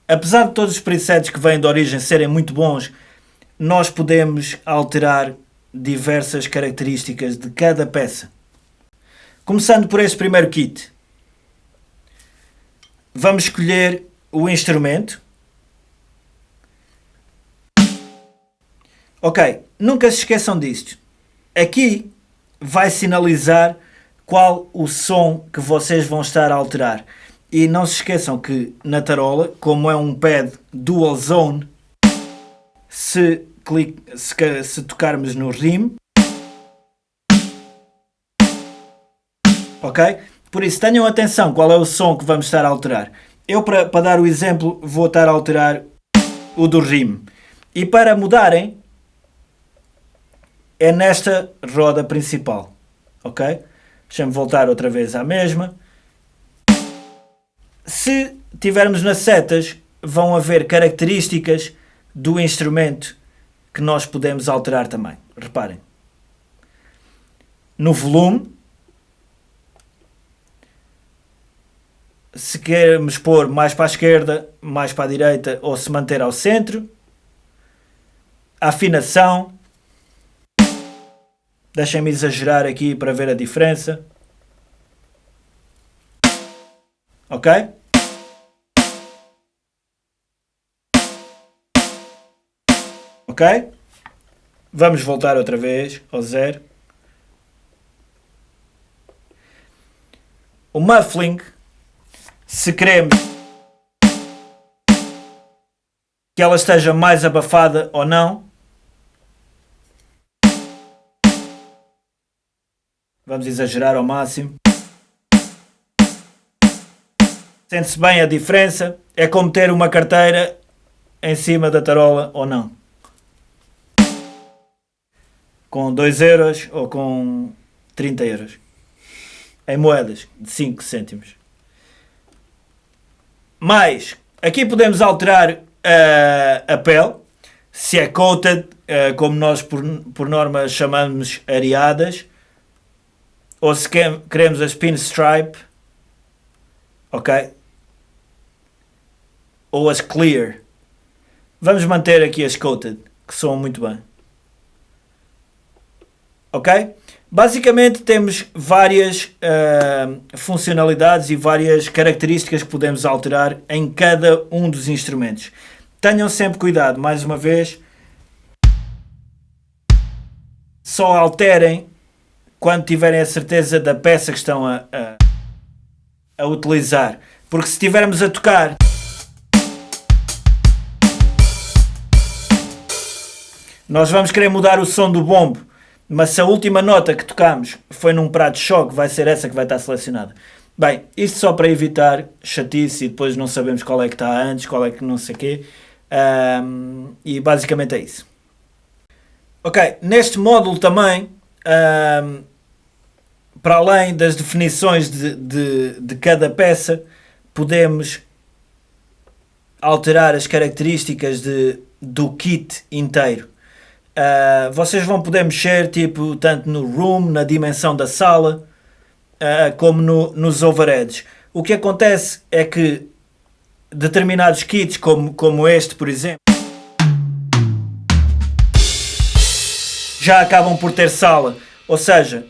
Apesar de todos os presets que vêm de origem serem muito bons, nós podemos alterar diversas características de cada peça. Começando por este primeiro kit. Vamos escolher o instrumento. Ok, nunca se esqueçam disto. Aqui vai sinalizar qual o som que vocês vão estar a alterar. E não se esqueçam que na tarola, como é um pad dual zone, se tocarmos no rim, ok? Por isso tenham atenção qual é o som que vamos estar a alterar. Eu, para dar o exemplo, vou estar a alterar o do rim. E para mudarem, é nesta roda principal, ok? Deixa-me voltar outra vez à mesma. Se tivermos nas setas, vão haver características do instrumento que nós podemos alterar também. Reparem. No volume, se queremos pôr mais para a esquerda, mais para a direita ou se manter ao centro. A afinação. Deixem-me exagerar aqui para ver a diferença. Ok? Ok? Vamos voltar outra vez ao zero. O muffling, se queremos que ela esteja mais abafada ou não, vamos exagerar ao máximo. Sente-se bem a diferença. É como ter uma carteira em cima da tarola ou não. Com 2 euros ou com 30 euros. Em moedas de 5 cêntimos. Mas, aqui podemos alterar a pele. Se é coated, como nós por norma chamamos areadas. Ou se queremos as pinstripe. Ok? Ou as clear. Vamos manter aqui as coated, que soam muito bem. Ok? Basicamente temos várias funcionalidades e várias características que podemos alterar em cada um dos instrumentos. Tenham sempre cuidado, mais uma vez, só alterem quando tiverem a certeza da peça que estão a utilizar. Porque se estivermos a tocar nós vamos querer mudar o som do bombo, mas se a última nota que tocamos foi num prato de choque, vai ser essa que vai estar selecionada. Bem, isto só para evitar chatice e depois não sabemos qual é que está antes, qual é que não sei o quê. E basicamente é isso. Ok, neste módulo também, para além das definições de cada peça, podemos alterar as características do kit inteiro. Vocês vão poder mexer tanto no room, na dimensão da sala, como nos overheads. O que acontece é que determinados kits, como este, por exemplo, já acabam por ter sala. Ou seja,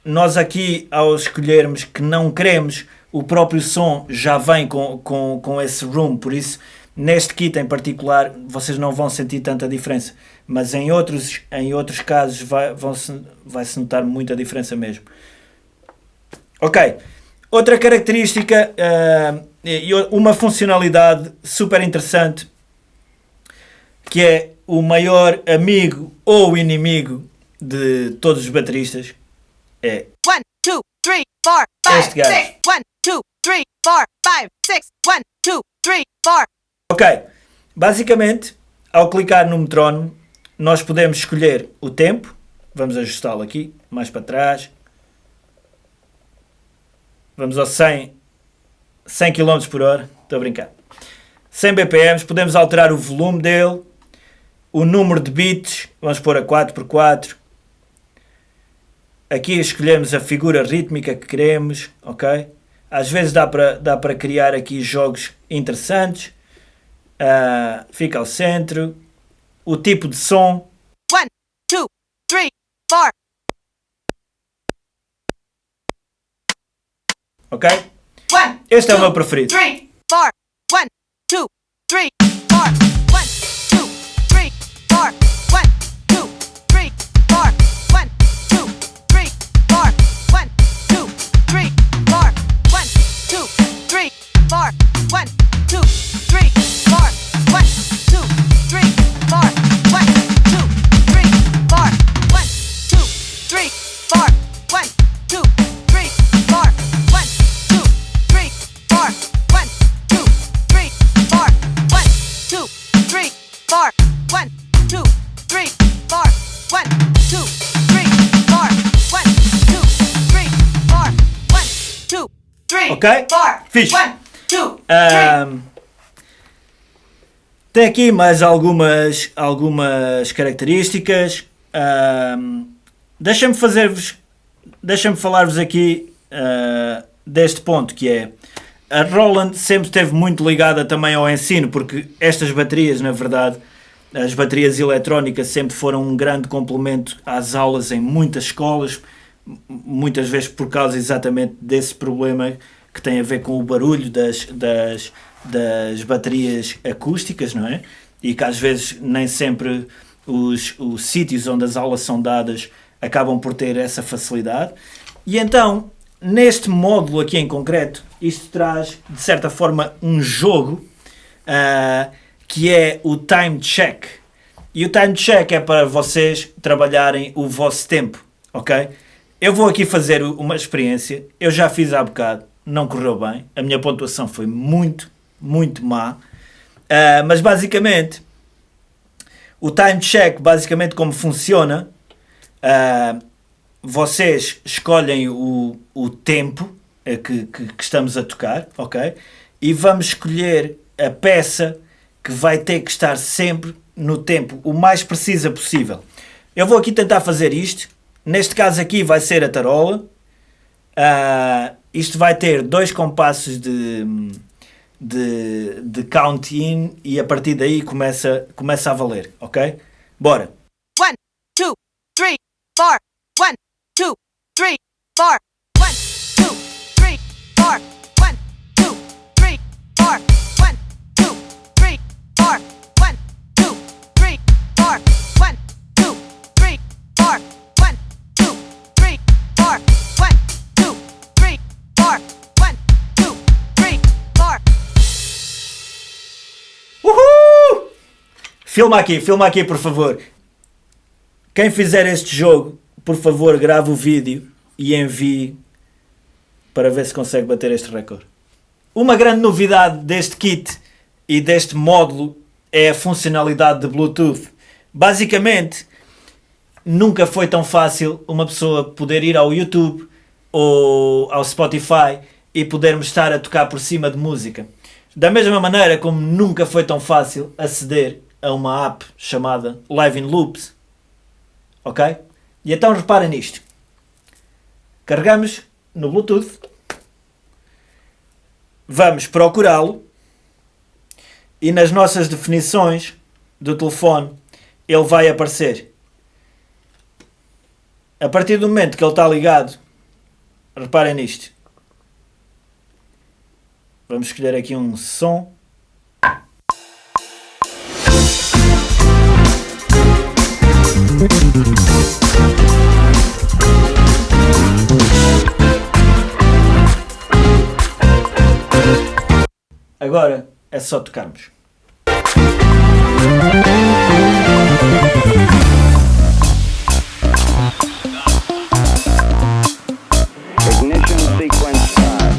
nós aqui, ao escolhermos que não queremos, o próprio som já vem com esse room, por isso neste kit em particular vocês não vão sentir tanta diferença, mas em outros casos vai-se notar muita diferença mesmo. Ok, outra característica e uma funcionalidade super interessante, que é o maior amigo ou inimigo de todos os bateristas, é 1, 2, 3, 4, 5, este gajo. 6. 1, 2, 3, 4, 5, 6. 1, 2, 3, 4. Ok, basicamente, ao clicar no metrónomo, nós podemos escolher o tempo. Vamos ajustá-lo aqui, mais para trás. Vamos ao 100 km por hora. Estou a brincar. 100 BPM. Podemos alterar o volume dele. O número de beats. Vamos pôr a 4x4. Aqui escolhemos a figura rítmica que queremos. Ok? Às vezes dá para criar aqui jogos interessantes. Fica ao centro. O tipo de som. 1, 2, 3, 4. Ok? 1, Este é o meu preferido. 3, 4. 1, 2, 3, 4. 1, 2, 3, 4. 1, 2, 3, 4. 1, 2, 3, 4. 1, 2, 3, 4. 1, 2, 3, 4. 1, 2, 3, 4. 1, 2, 3, 4. 1, 2, 3, 4. 1, 2, 3, 4. 1, 2, 3, 4. 1, 2, 3, 4. 1, 2, 3, 4. 1, 2, 3, 4. 1, 2, 3, 4. 1, 2, 3, 4. 1, 2, 3, 4. 1, 2, 3, Ok? 4. Fixe. 1, 2, 3. Tem aqui mais algumas características. Deixa-me falar-vos aqui deste ponto, que é a Roland sempre esteve muito ligada também ao ensino, porque estas baterias, na verdade, as baterias eletrónicas sempre foram um grande complemento às aulas em muitas escolas, muitas vezes por causa exatamente desse problema que tem a ver com o barulho das baterias acústicas, não é? E que às vezes nem sempre os sítios onde as aulas são dadas acabam por ter essa facilidade. E então, neste módulo aqui em concreto, isto traz, de certa forma, um jogo que é o Time Check. E o Time Check é para vocês trabalharem o vosso tempo, ok? Eu vou aqui fazer uma experiência. Eu já fiz há bocado, não correu bem. A minha pontuação foi muito, muito má. Mas basicamente, o Time Check, basicamente como funciona, vocês escolhem o tempo que estamos a tocar, ok? E vamos escolher a peça que vai ter que estar sempre no tempo o mais precisa possível. Eu vou aqui tentar fazer isto. Neste caso aqui vai ser a tarola. Isto vai ter 2 compassos de count-in e a partir daí começa a valer, ok? Bora! 1, 2, 3, 4. 1, 2, 3, 4. 1, 2, 3, 4. 1, 2, 3, 4. 1, 2, 3, 4. 1, 2, 3, 4. 1, 2, 3, 4. 1, 2, 3, 4. 1, 2, 3, 4. 1, 2, 3, 4. Uhul! Filma aqui, por favor. Quem fizer este jogo, por favor, grave o vídeo e envie para ver se consegue bater este recorde. Uma grande novidade deste kit e deste módulo é a funcionalidade de Bluetooth. Basicamente, nunca foi tão fácil uma pessoa poder ir ao YouTube ou ao Spotify e podermos estar a tocar por cima de música. Da mesma maneira como nunca foi tão fácil aceder a uma app chamada Live in Loops. Ok? E então reparem nisto. Carregamos no Bluetooth. Vamos procurá-lo. E nas nossas definições do telefone ele vai aparecer. A partir do momento que ele está ligado, reparem nisto. Vamos escolher aqui um som. Agora é só tocarmos. Ignition sequence start.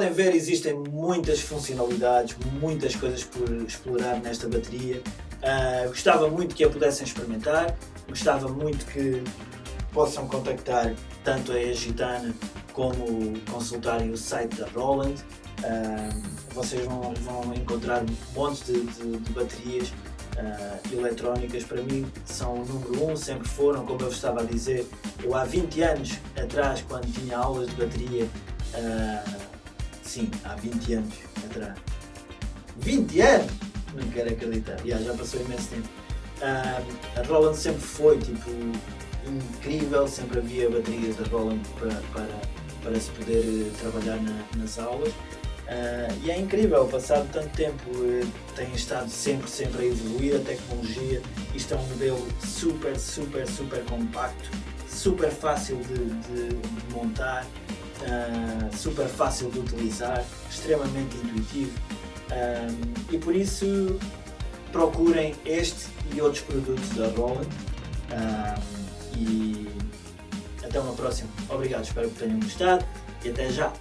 podem ver, existem muitas funcionalidades, muitas coisas por explorar nesta bateria. Gostava muito que a pudessem experimentar, gostava muito que possam contactar tanto a Gitana como consultarem o site da Roland. Vocês vão encontrar montes de baterias eletrónicas. Para mim são o número 1, sempre foram, como eu vos estava a dizer. Eu há 20 anos atrás, quando tinha aulas de bateria, sim, há 20 anos atrás. 20 anos! Não quero acreditar, já passou imenso tempo. A Roland sempre foi tipo incrível, sempre havia baterias da Roland para se poder trabalhar nas aulas. E é incrível, passado tanto tempo, tem estado sempre a evoluir a tecnologia. Isto é um modelo super compacto, super fácil de montar, super fácil de utilizar, extremamente intuitivo, e por isso procurem este e outros produtos da Roland, e até uma próxima. Obrigado, espero que tenham gostado e até já!